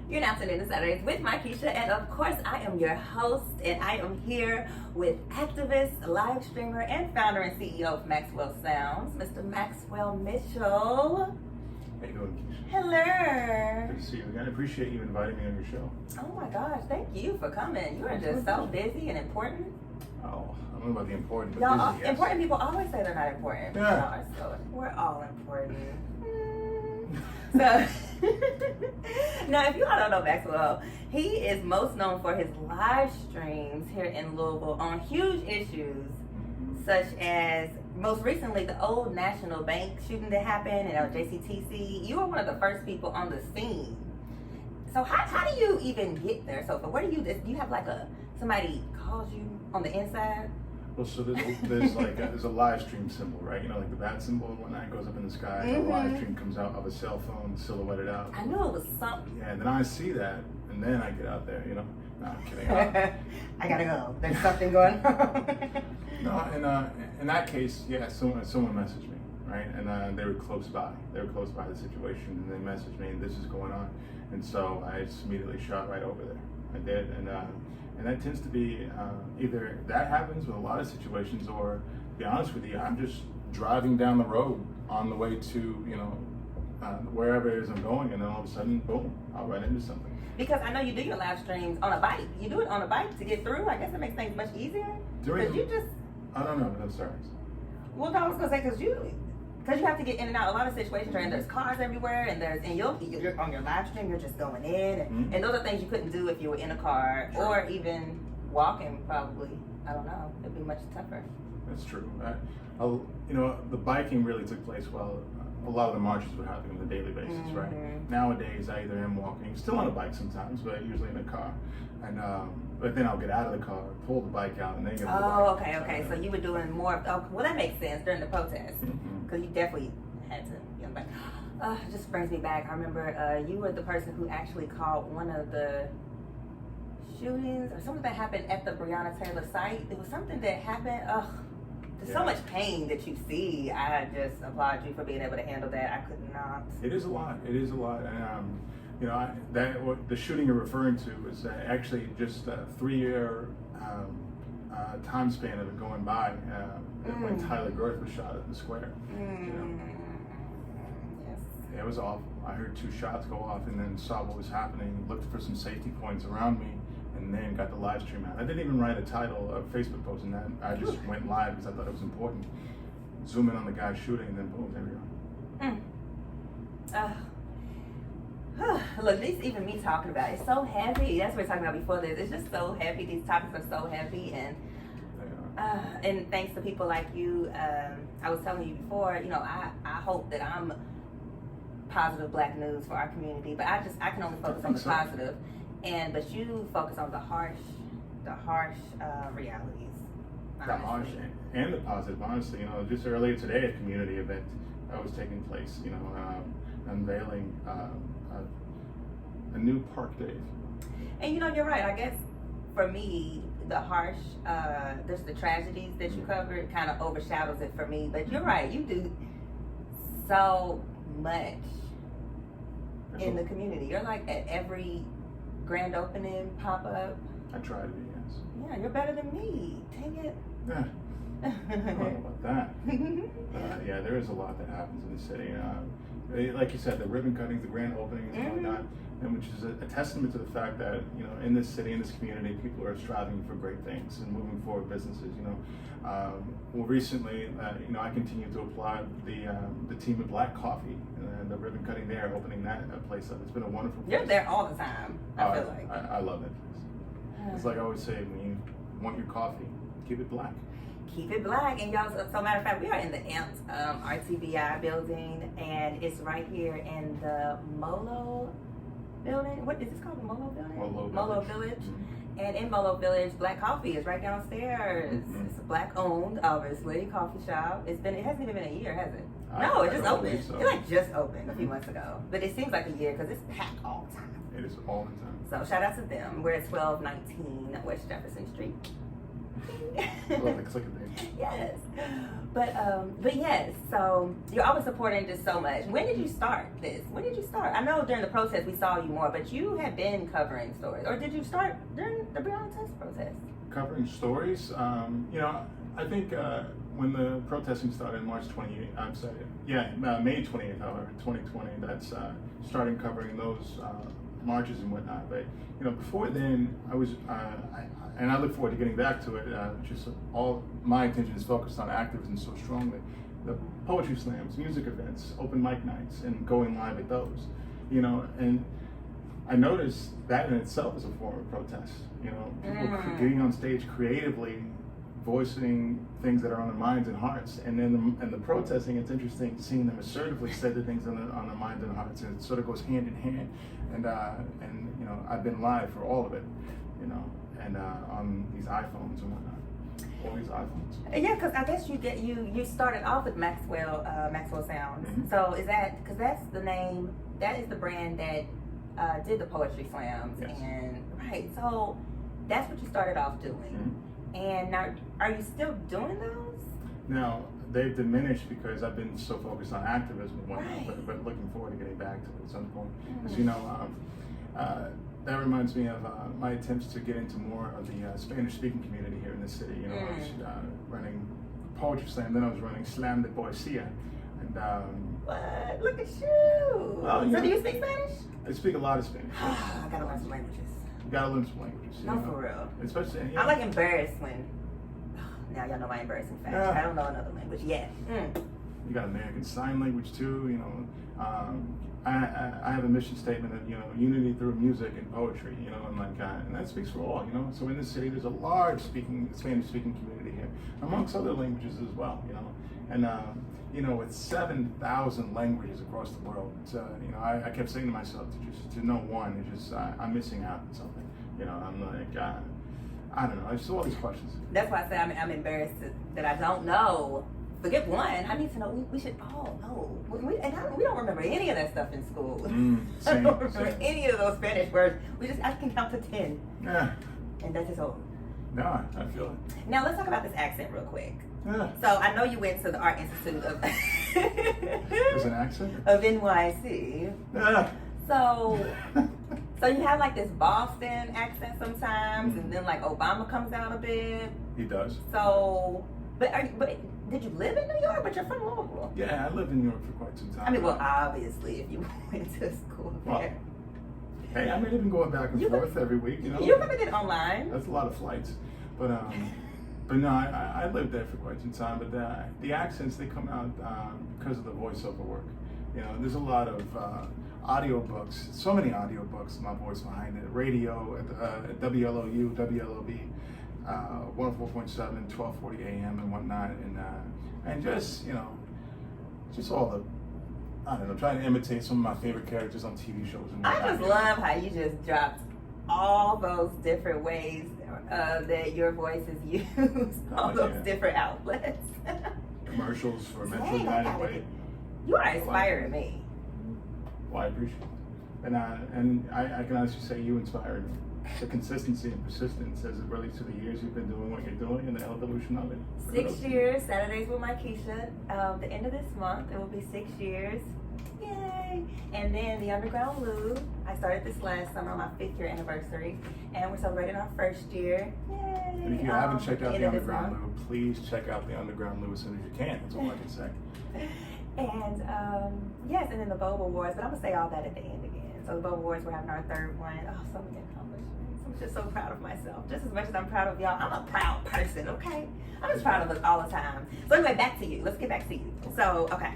You're now tuning in to Saturdays with Markeisha, and of course, I am your host, and I am here with activist, live streamer, and founder and CEO of Maxwell Sounds, Mr. Maxwell Mitchell. How you doing, Keisha? Hello. Good to see you again. I appreciate you inviting me on your show. Oh my gosh, thank you for coming. You are just so busy and important. Oh, I don't know about the important, but Y'all, busy, yes. important people always say they're not important. Yeah. So we're all important. So, now if you all don't know Maxwell, he is most known for his live streams here in Louisville on huge issues, such as most recently the old National Bank shooting that happened at JCTC. You were one of the first people on the scene. So how do you even get there? So where do you have like somebody calls you on the inside? Well, so there's a live stream symbol, right? You know, like the bat symbol and whatnot goes up in the sky. Mm-hmm. A live stream comes out of a cell phone, silhouetted out. I knew it was something. Yeah, and then I see that, and then I get out there, you know? No, I'm kidding. I gotta go. There's something going on. No, in that case, yeah, someone messaged me, right? And they were close by. They were close by the situation, and they messaged me, and this is going on. And so I just immediately shot right over there. I did, and that tends to be either that happens with a lot of situations, or to be honest with you, I'm just driving down the road on the way to, wherever it is I'm going, and then all of a sudden, boom, I'll run into something. Because I know you do your live streams on a bike. You do it on a bike to get through. I guess it makes things much easier. I don't know, but I'm sorry. Well, no, I was gonna say because you have to get in and out a lot of situations, and there's cars everywhere, and you're on your live stream, you're just going in, and those are things you couldn't do if you were in a car or even walking. Probably, I don't know. It'd be much tougher. That's true. The biking really took place while a lot of the marches were happening on a daily basis, right? Nowadays, I either am walking, still on a bike sometimes, but usually in a car, and but then I'll get out of the car, pull the bike out, and then get on the bike. Okay. So you were doing more. Well, that makes sense during the protests, because you definitely had to get on the bike. It just brings me back. I remember you were the person who actually called one of the shootings or something that happened at the Breonna Taylor site. It was something that happened. There's so much pain that you see. I just applaud you for being able to handle that. I could not. It is a lot. And the shooting you're referring to is actually just a 3-year time span of it going by when Tyler Girth was shot at the square. Yes. Yeah, it was awful. I heard 2 shots go off, and then saw what was happening, looked for some safety points around me, and then got the live stream out. I didn't even write a title or Facebook post, and then I just went live because I thought it was important. Zoom in on the guy shooting, and then boom, there we go. Look, even me talking about it, it's so heavy. That's what we were talking about before this. It's just so heavy. These topics are so heavy, and thanks to people like you, I was telling you before, I hope that I'm positive Black news for our community, but I can only focus on the positive. But you focus on the harsh realities. The harsh and the positive, honestly. Just earlier today, a community event that was taking place. Unveiling a new park day. And you're right. I guess for me, the harsh, there's the tragedies that you covered, kind of overshadows it for me. But you're right. You do so much in the community. You're like at every grand opening, pop-up. I try to be, yes. Yeah, you're better than me. Dang it. Yeah. I don't know about that. Yeah, there is a lot that happens in the city. Like you said, the ribbon cuttings, the grand openings, and whatnot, and which is a testament to the fact that in this city, in this community, people are striving for great things and moving forward businesses. Well, recently, I continue to applaud the team at Black Coffee and the ribbon cutting there, opening that place up. It's been a wonderful place. You're there all the time. I feel like I love that place. It's like I always say, when you want your coffee, keep it black. Keep it black. And y'all, so matter of fact, we are in the AMPS RTBI building, and it's right here in the Molo building. What is this called? The Molo building? Molo Village. And in Molo Village, Black Coffee is right downstairs. It's a Black owned, obviously, coffee shop. It hasn't even been a year, has it? No, it just opened. So. It just opened a few months ago. But it seems like a year because it's packed all the time. It is all the time. So shout out to them. We're at 1219 West Jefferson Street. Love the click of it. Yes. But yes, so you're always supporting just so much. When did you start this? When did you start? I know during the protest we saw you more, but you had been covering stories. Or did you start during the Breonna Taylor protest? Covering stories, you know, I think when the protesting started March 28th, I'm sorry, May 28th, however, 2020, that's starting covering those marches and whatnot. But, you know, before then, I was, and I look forward to getting back to it, just all my attention is focused on activism so strongly. The poetry slams, music events, open mic nights, and going live at those, you know, and I noticed that in itself is a form of protest. You know, people getting on stage creatively, voicing things that are on their minds and hearts, and then the protesting. It's interesting seeing them assertively say the things on their minds and hearts, and it sort of goes hand in hand. And you know, I've been live for all of it, you know, and on these iPhones and whatnot. All these iPhones. Yeah, because I guess you started off with Maxwell Sounds. Mm-hmm. So is that because that's the name? That is the brand that did the poetry slams, yes. And right. So that's what you started off doing. Mm-hmm. And now, are you still doing those? Now they've diminished because I've been so focused on activism and whatnot. Right. But looking forward to getting back to it at some point. Mm-hmm. As you know, that reminds me of my attempts to get into more of the Spanish-speaking community here in the city. You know, I was running poetry slam, then I was running Slam de Poesía, and what? Look at you! Well, So yeah. do you speak Spanish? I speak a lot of Spanish. I gotta learn some languages. You gotta learn some languages. No, you know? for real. Especially, you know, I'm like embarrassed when. Now y'all know my embarrassing fact. Yeah. I don't know another language yet. you got American Sign Language too. You know, I have a mission statement of, you know, unity through music and poetry. You know, and like and that speaks for all. You know, so in this city there's a large Spanish-speaking community here, amongst other languages as well. You know, and you know, with 7,000 languages across the world, you know, I kept saying to myself to know one is just I'm missing out on something. You know, I'm like I don't know. I just all these questions. That's why I say I'm embarrassed that I don't know. Forget one. I need to know. We should all know. We don't remember any of that stuff in school. I don't remember any of those Spanish words. I can count to 10. Yeah. And that's just over. No, I feel it. Now let's talk about this accent real quick. Yeah. So I know you went to the Art Institute of There's an accent? of NYC. Yeah. So you have like this Boston accent sometimes, and then like Obama comes out a bit. He does. So, but did you live in New York? But you're from Louisville. Yeah, I lived in New York for quite some time. I mean, well, obviously, if you went to school there. Hey, I mean, I've been going back and forth every week. You know, you probably did online. That's a lot of flights, but no, I lived there for quite some time. But the accents, they come out because of the voiceover work. You know, there's a lot of audiobooks, so many audiobooks, my voice behind it. Radio at WLOU, WLOB, 104.7, 1240 AM and whatnot, and just, you know, just all the, I don't know, trying to imitate some of my favorite characters on TV shows and whatnot. I just love how you just dropped all those different ways that your voice is used, all those different outlets. Commercials for Metro United Way. You are inspiring me. Well, I appreciate it. And I can honestly say you inspired me. The consistency and persistence as it relates to the years you've been doing what you're doing and the evolution of it. 6 years, Saturdays with Markeisha. The end of this month, it will be 6 years. Yay! And then the Underground Lou. I started this last summer on my 5th year anniversary, and we're celebrating our 1st year. Yay! And if you haven't checked out the Underground Lou, please check out the Underground Lou as soon as you can. That's all I can say. And yes, and then the Boba Awards, but I'm gonna say all that at the end again. So the Boba Awards, we're having our 3rd one. Oh, so many accomplishments. I'm just so proud of myself. Just as much as I'm proud of y'all. I'm a proud person, okay? I'm just proud of us all the time. So anyway, back to you. Let's get back to you. So, okay.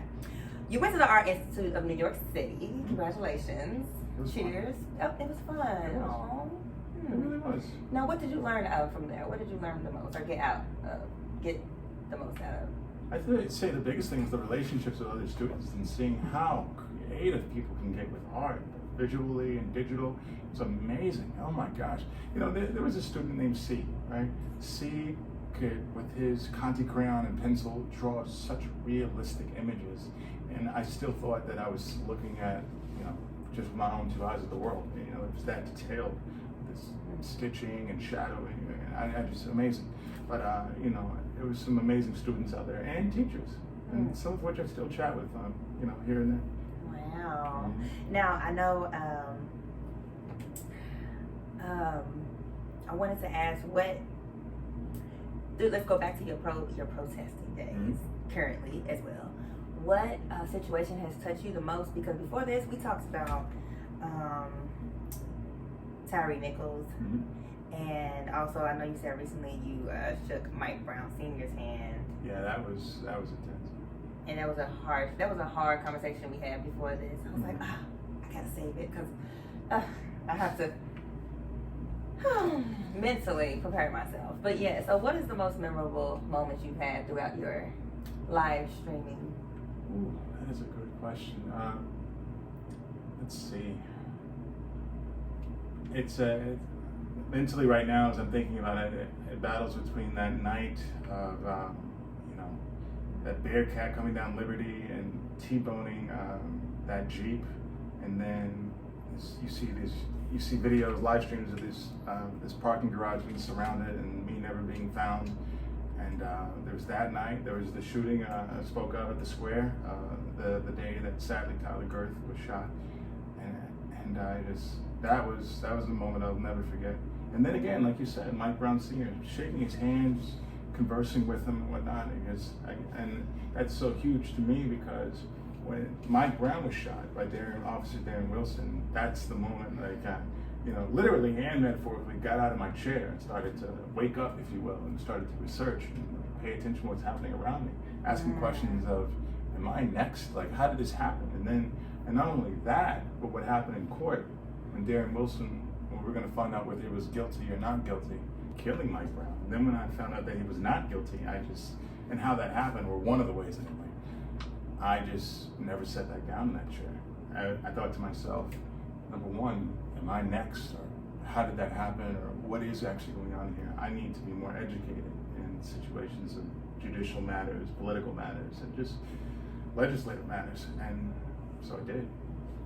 You went to the Art Institute of New York City. Congratulations. Cheers. Oh, it was fun. It was. It really was. Now, what did you learn from there? What did you learn the most, or get the most out of? I'd say the biggest thing is the relationships with other students and seeing how creative people can get with art, visually and digital. It's amazing. Oh my gosh. You know, there was a student named C, right? C could, with his Conte crayon and pencil, draw such realistic images. And I still thought that I was looking at, you know, just with my own 2 eyes at the world. You know, it was that detailed. this stitching and shadowing, and I just amazing. But you know, it was some amazing students out there and teachers, and some of which I still chat with, you know, here and there. Wow. Now I know. I wanted to ask let's go back to your protesting days currently as well. What situation has touched you the most? Because before this, we talked about Tyree Nichols, and also I know you said recently you shook Mike Brown Sr.'s hand. Yeah, that was intense. And that was a hard conversation we had before this. I was like, I gotta save it because I have to mentally prepare myself. But yeah, so what is the most memorable moment you've had throughout your live streaming? Ooh, that is a good question. Let's see. It's mentally right now, as I'm thinking about it, it battles between that night of you know, that Bearcat coming down Liberty and T-boning that Jeep, and then you see videos, live streams of this parking garage being surrounded and me never being found. And there was that night. There was the shooting I spoke of at the square, the day that sadly Tyler Girth was shot, and I just that was the moment I'll never forget. And then again, like you said, Mike Brown Sr. shaking his hands, conversing with him and whatnot, and that's so huge to me because when Mike Brown was shot by Officer Darren Wilson, that's the moment you know, literally and metaphorically got out of my chair and started to wake up, if you will, and started to research and pay attention to what's happening around me, asking questions of, am I next? Like, how did this happen? And not only that, but what happened in court when Darren Wilson, when we were going to find out whether he was guilty or not guilty, killing Mike Brown. And then when I found out that he was not guilty, and how that happened, or one of the ways anyway, I just never set that down in that chair. I thought to myself, number one, am I next? Or how did that happen? Or what is actually going on here? I need to be more educated in situations of judicial matters, political matters, and just legislative matters. And so I did.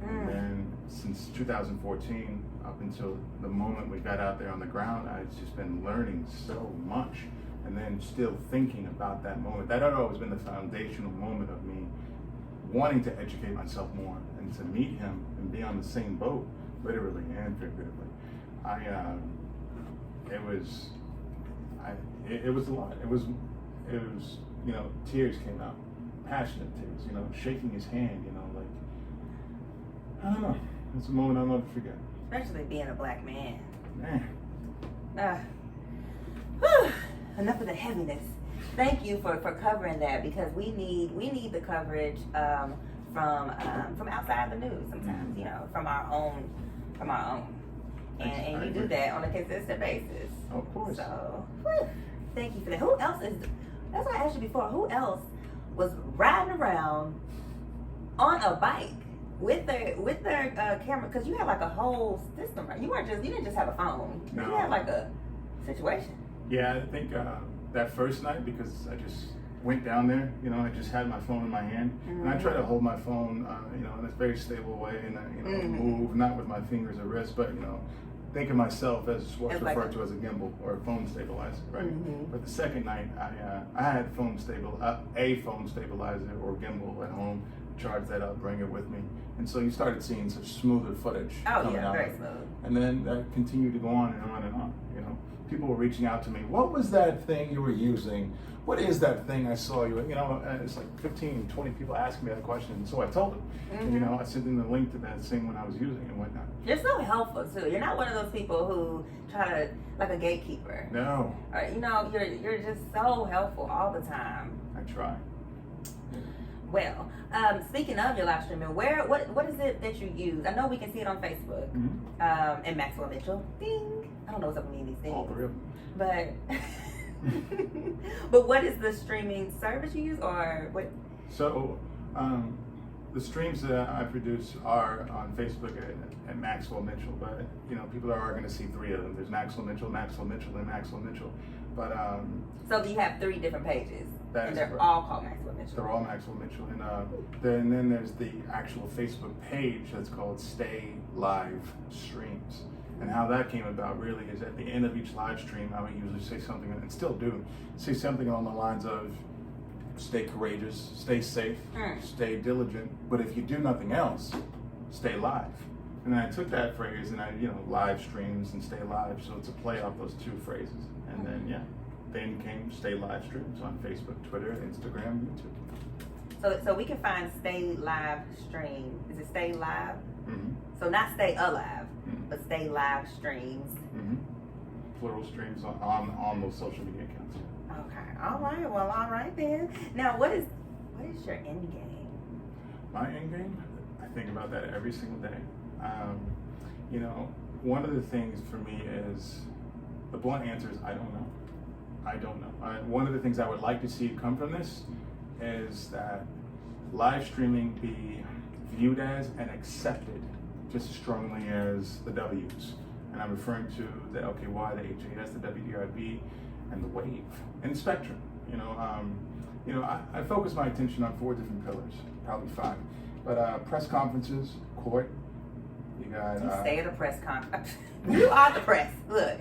And then since 2014, up until the moment we got out there on the ground, I've just been learning so much. And then still thinking about that moment. That had always been the foundational moment of me wanting to educate myself more and to meet him and be on the same boat, literally and figuratively. It was a lot. It was, you know, tears came out, passionate tears, you know, shaking his hand, you know, like, I don't know. It's a moment I'll never forget. Especially being a black man. Man. Enough of the heaviness. Thank you for covering that, because we need the coverage from outside the news sometimes, you know, from our own. And you do that on a consistent basis. Of course. So thank you for that. Who else that's what I asked you before, who else was riding around on a bike with their camera? Because you had like a whole system, right? You didn't just have a phone. No. You had like a situation. Yeah, I think that first night, because I just went down there, you know, I just had my phone in my hand, and I try to hold my phone, you know, in a very stable way, and you know, move not with my fingers or wrist, but you know, think of myself as what's referred to as a gimbal or a phone stabilizer, right? But the second night, I had a phone stabilizer or gimbal at home. Charge that up, bring it with me, and so you started seeing such smoother footage coming out. Very smooth. And then that continued to go on and on and on. You know, people were reaching out to me. What was that thing you were using? What is that thing I saw you? You know, it's like 15, 20 people asking me that question, and so I told them. And, you know, I sent them the link to that thing when I was using it and whatnot. You're so helpful too. You're not one of those people who try to like a gatekeeper. No. Or, you know, you're just so helpful all the time. I try. Well, speaking of your live streaming, what is it that you use? I know we can see it on Facebook. And Maxwell Mitchell. Ding. I don't know what's up with me these things. All three of them. But but what is the streaming service you use, or what? So the streams that I produce are on Facebook at Maxwell Mitchell, but you know, people are going to see three of them. There's Maxwell Mitchell, and Maxwell Mitchell. But so you have three different pages, and they're correct. all called Maxwell Mitchell. They're all Maxwell Mitchell, and then there's the actual Facebook page that's called Stay Live Streams, And how that came about really is at the end of each live stream, I would usually say something, and still do, say something along the lines of, stay courageous, stay safe, stay diligent, but if you do nothing else, stay live. And then I took that phrase and I, live streams and stay live, so it's a play off those two phrases. And then came stay live streams on Facebook, Twitter, Instagram, YouTube. So we can find stay live stream. Is it stay live? Mm-hmm. So not stay alive, but stay live streams. Mm-hmm. Plural streams on those social media accounts. Okay. All right. Well, all right then. Now, what is your end game? My end game? I think about that every single day. One of the things for me is, the blunt answer is I don't know. I don't know. One of the things I would like to see come from this is that live streaming be viewed as and accepted just as strongly as the W's. And I'm referring to the LKY, the HAS, the WDRB, and the wave, and the spectrum. I focus my attention on 4 different pillars, probably 5. But press conferences, court, you got... You stay at a press conference. You are the press, look.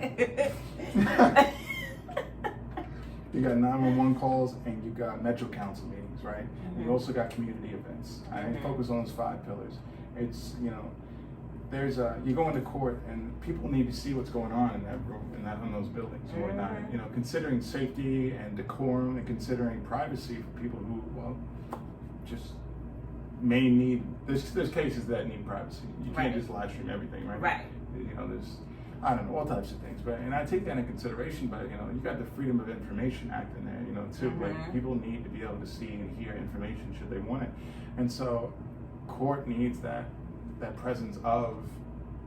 You got 911 calls and you got Metro Council meetings, right? Mm-hmm. You also got community events. I focus on those 5 pillars. It's, you go into court and people need to see what's going on in that room, in those buildings and whatnot. Considering safety and decorum and considering privacy for people who, just may need, there's cases that need privacy. You can't just live stream everything, right? Right. There's, I don't know, all types of things. And I take that into consideration, but you got the Freedom of Information Act in there, too. Like, people need to be able to see and hear information should they want it. And so court needs that presence of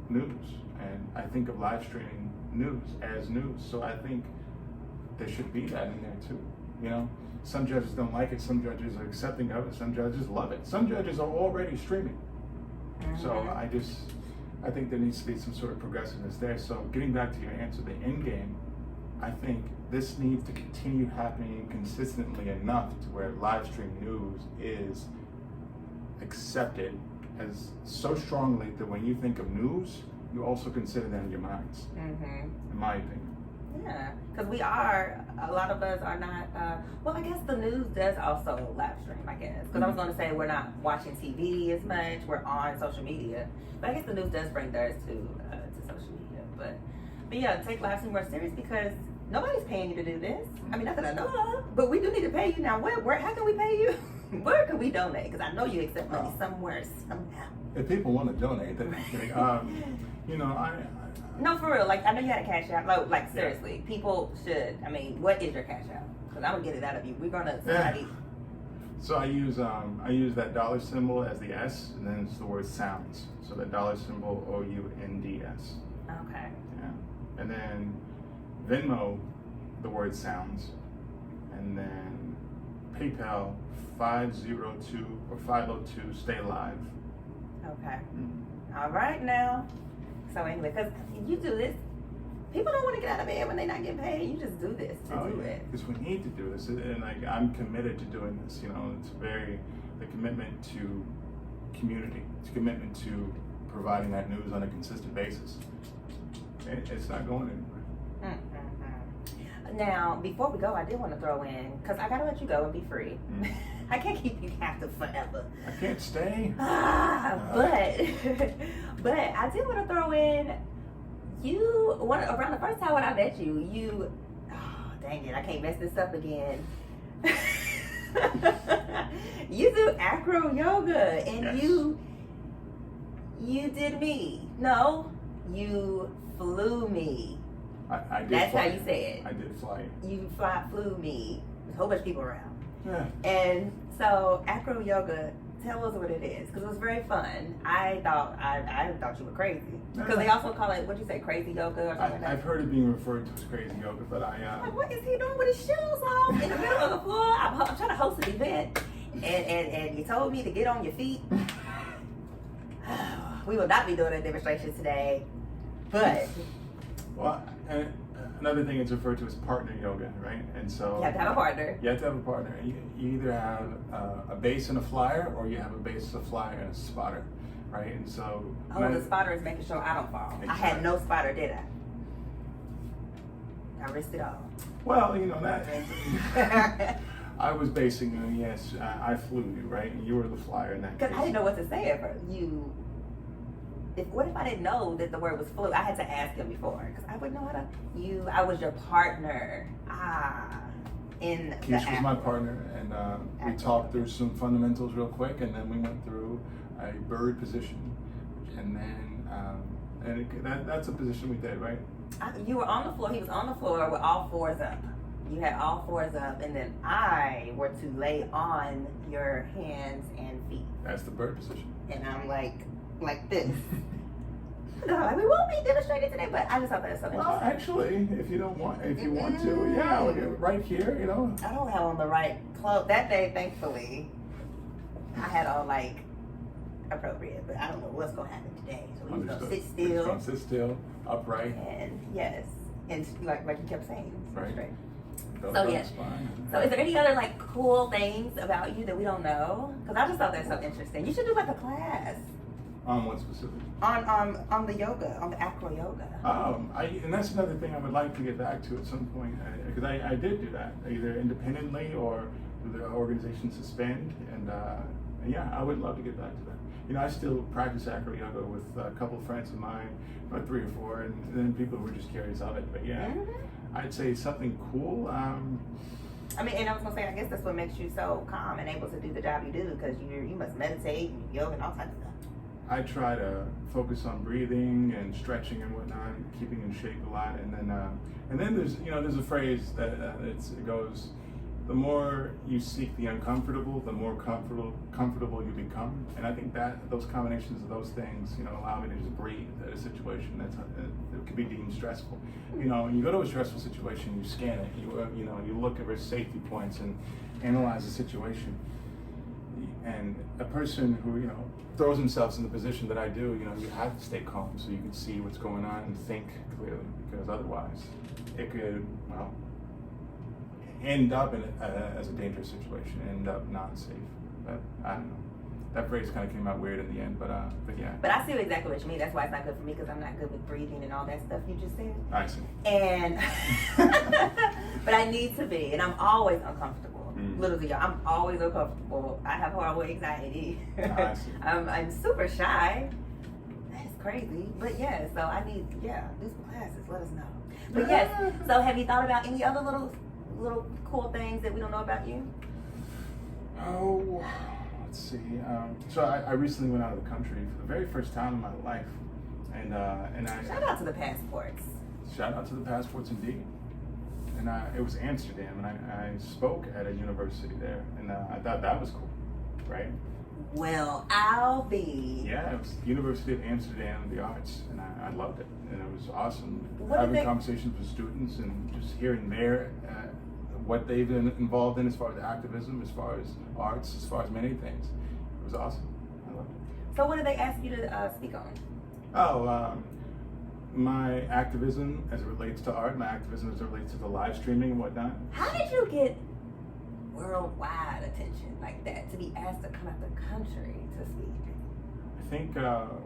news. And I think of live streaming news as news. So I think there should be that in there too. Some judges don't like it, some judges are accepting of it, some judges love it. Some judges are already streaming. So I think there needs to be some sort of progressiveness there. So getting back to your answer, the end game, I think this needs to continue happening consistently enough to where live stream news is accepted as so strongly that when you think of news, you also consider them in your minds, in my opinion. Yeah, because a lot of us are not, I guess the news does also live stream, I guess. Because I was going to say we're not watching TV as much, we're on social media. But I guess the news does bring theirs to social media. But yeah, take live stream more serious because nobody's paying you to do this. I mean, not that I know of, but we do need to pay you. Now, how can we pay you? Where can we donate? Because I know you accept money somewhere, somehow. If people want to donate, then No, for real. Like, I know you had a cash out. Like seriously, people should. I mean, what is your cash out? Because I'm gonna get it out of you. We're gonna somebody. So I use that dollar symbol as the S, and then it's the word sounds. So that dollar symbol OUNDS. Okay. Yeah, and then Venmo, the word sounds, and then PayPal 502 or 502 stay alive. Okay. All right now. So anyway, because you do this, people don't want to get out of bed when they're not getting paid. You just do this to do it. Because we need to do this, and I'm committed to doing this. It's the commitment to community. It's a commitment to providing that news on a consistent basis. It's not going anywhere. Now, before we go, I did want to throw in, because I got to let you go and be free. I can't keep you captive forever. I can't stay. But I did want to throw in, around the first time when I met you, dang it, I can't mess this up again. You do acro yoga, and yes. you did me. No, you flew me. I did. That's fly. how you say it. I did fly. You flew me. There's a whole bunch of people around. Yeah. And so acro yoga, tell us what it is, because it was very fun. I thought you were crazy, because they also call it, what'd you say, crazy yoga or something like that? I've heard it being referred to as crazy yoga, but like, what is he doing with his shoes off in the middle of the floor? I'm trying to host an event, and you told me to get on your feet. We will not be doing a demonstration today, but well, and another thing it's referred to as partner yoga, right? And so you have to have a partner. You have to have a partner. You either have a base and a flyer, or you have a base, a flyer, and a spotter. right? And so. Oh, the spotter is making sure I don't fall. Exactly. I had no spotter, did I? I risked it all. Well, you know that. I was basing it. Yes, I flew you, right? And you were the flyer in that case. Because I didn't know what to say at first. What if I didn't know that the word was flew? I had to ask him before because I wouldn't know how to. I was your partner. In the Keisha was my partner, and we talked through some fundamentals real quick, and then we went through a bird position, and then that's a position we did, right? You were on the floor. He was on the floor with all fours up. You had all fours up, and then I were to lay on your hands and feet. That's the bird position. And I'm like this. Like, we won't be demonstrating today, but I just thought that was so interesting. Well, actually, if you want to, yeah, right here, you know. I don't have on the right clothes that day. Thankfully, I had all like appropriate, but I don't know what's gonna happen today. So we just gonna sit still. We're gonna sit still, upright. And yes, and like you kept saying, right. Straight. So yes. So is there any other like cool things about you that we don't know? Because I just thought that's so interesting. You should do like a class. On what specific? On the yoga, on the acro yoga. And that's another thing I would like to get back to at some point, because I did do that either independently or through the organization Suspend, and yeah, I would love to get back to that. You know, I still practice acro yoga with a couple of friends of mine, about 3 or 4, and then people who are just curious of it. But yeah, I'd say something cool. I mean, and I was gonna say, I guess that's what makes you so calm and able to do the job you do, because you must meditate and yoga and all types of stuff. I try to focus on breathing and stretching and whatnot, keeping in shape a lot, and then there's a phrase that it goes, the more you seek the uncomfortable, the more comfortable you become, and I think that those combinations of those things, allow me to just breathe at a situation that could be deemed stressful. When you go to a stressful situation, you scan it, you look at risk safety points and analyze the situation. And a person who throws themselves in the position that I do, you have to stay calm so you can see what's going on and think clearly, because otherwise it could end up as a dangerous situation, end up not safe. But I don't know. That phrase kind of came out weird in the end, but yeah. But I see exactly what you mean. That's why it's not good for me, because I'm not good with breathing and all that stuff you just said. I see. And but I need to be, and I'm always uncomfortable. Literally, I'm always uncomfortable. I have horrible anxiety. I see. I'm super shy. That's crazy. But yeah, so I need do some classes. Let us know. But yes. So have you thought about any other little cool things that we don't know about you? Oh. Let's see. So I recently went out of the country for the very first time in my life, and I shout out to the passports. Shout out to the passports, indeed. And it was Amsterdam, and I spoke at a university there, and I thought that was cool, right? Well, I'll be. Yeah, it was University of Amsterdam, the arts, and I loved it, and it was awesome Having conversations with students and just hearing what they've been involved in as far as activism, as far as arts, as far as many things. It was awesome. I loved it. So what did they ask you to speak on? Oh, my activism as it relates to art, my activism as it relates to the live streaming and whatnot. How did you get worldwide attention like that, to be asked to come out the country to speak? I think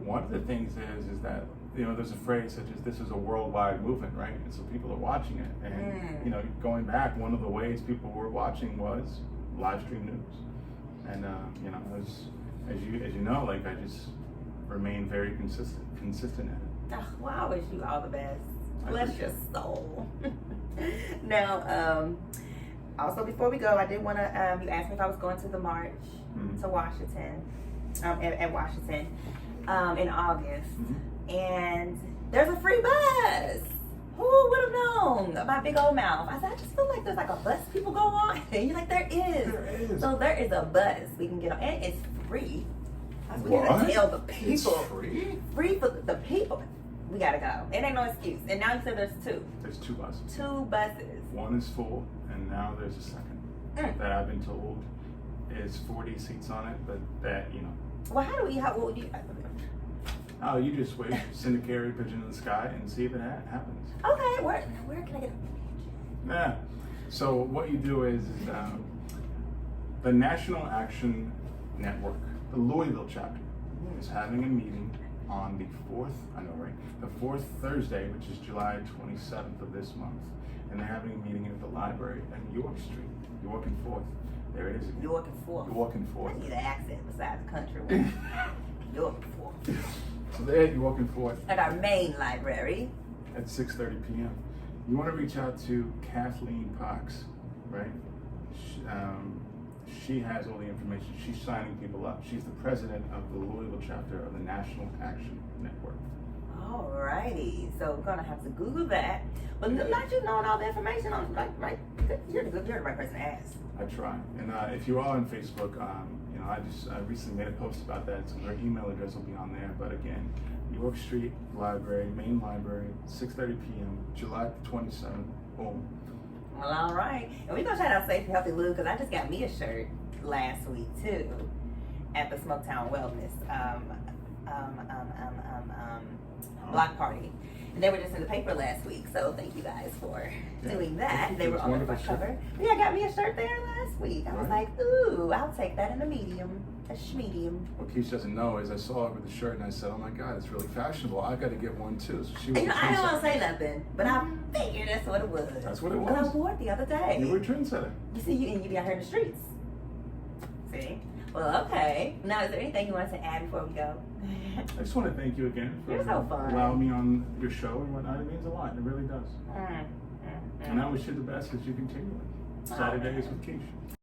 one of the things is that there's a phrase such as this is a worldwide movement, right? And so people are watching it, and going back, one of the ways people were watching was live stream news, and as you know, like I just remain very consistent in it. Oh, well, I wish you all the best. Bless your soul. Now, also before we go, I did want to. You asked me if I was going to the march to Washington, at Washington, in August. And there's a free bus. Who would have known? My big old mouth. I said, I just feel like there's like a bus people go on. And you're like, there is. There is. So there is a bus we can get on, and it's free. That's what we What? gotta tell the people. It's free? Free for the people. We gotta go. It ain't no excuse. And now you said there's 2. There's 2 buses. 2 buses. One is full, and now there's a second that I've been told is 40 seats on it, but that Well, what would you? Oh, you just wait, send a carrier pigeon in the sky, and see if it happens. Okay, where can I get a Yeah. So what you do is the National Action Network, the Louisville chapter, is having a meeting on the 4th, I know, right? The 4th Thursday, which is July 27th of this month. And they're having a meeting at the library at York Street, York and 4th. There it is again. York and 4th. York and 4th. I need an accent besides the country one. York and 4th. So they're at York and 4th. At our main library. At 6:30 p.m. You want to reach out to Kathleen Parks, right? She has all the information. She's signing people up. She's the president of the Louisville chapter of the National Action Network. Alrighty, so we're gonna have to Google that. But not you knowing all the information on, right? You're the right person to ask. I try. And if you are on Facebook, you know, I recently made a post about that, so her email address will be on there. But again, York Street Library, main library, 6:30 p.m., July 27th. Boom. Well, all right. And we're gonna shout out Safe and Healthy Lou because I just got me a shirt last week too at the Smoketown Wellness block party. And they were just in the paper last week, so thank you guys for doing that. They were on the front cover. Yeah, I got me a shirt there last week. I was like, ooh, I'll take that in a medium, a schmedium. What Keisha doesn't know is I saw her with the shirt and I said, oh my God, it's really fashionable. I got to get one too. So she was. I don't want to say nothing, but I figured that's what it was. That's what it was. But I wore it the other day. You were a trendsetter. You see, you be out here in the streets. See? Well, okay. Now, is there anything you want to add before we go? I just want to thank you again for You're so fun. allowing me on your show and whatnot. It means a lot. It really does. And I wish you the best as you continue. Saturdays with Keisha.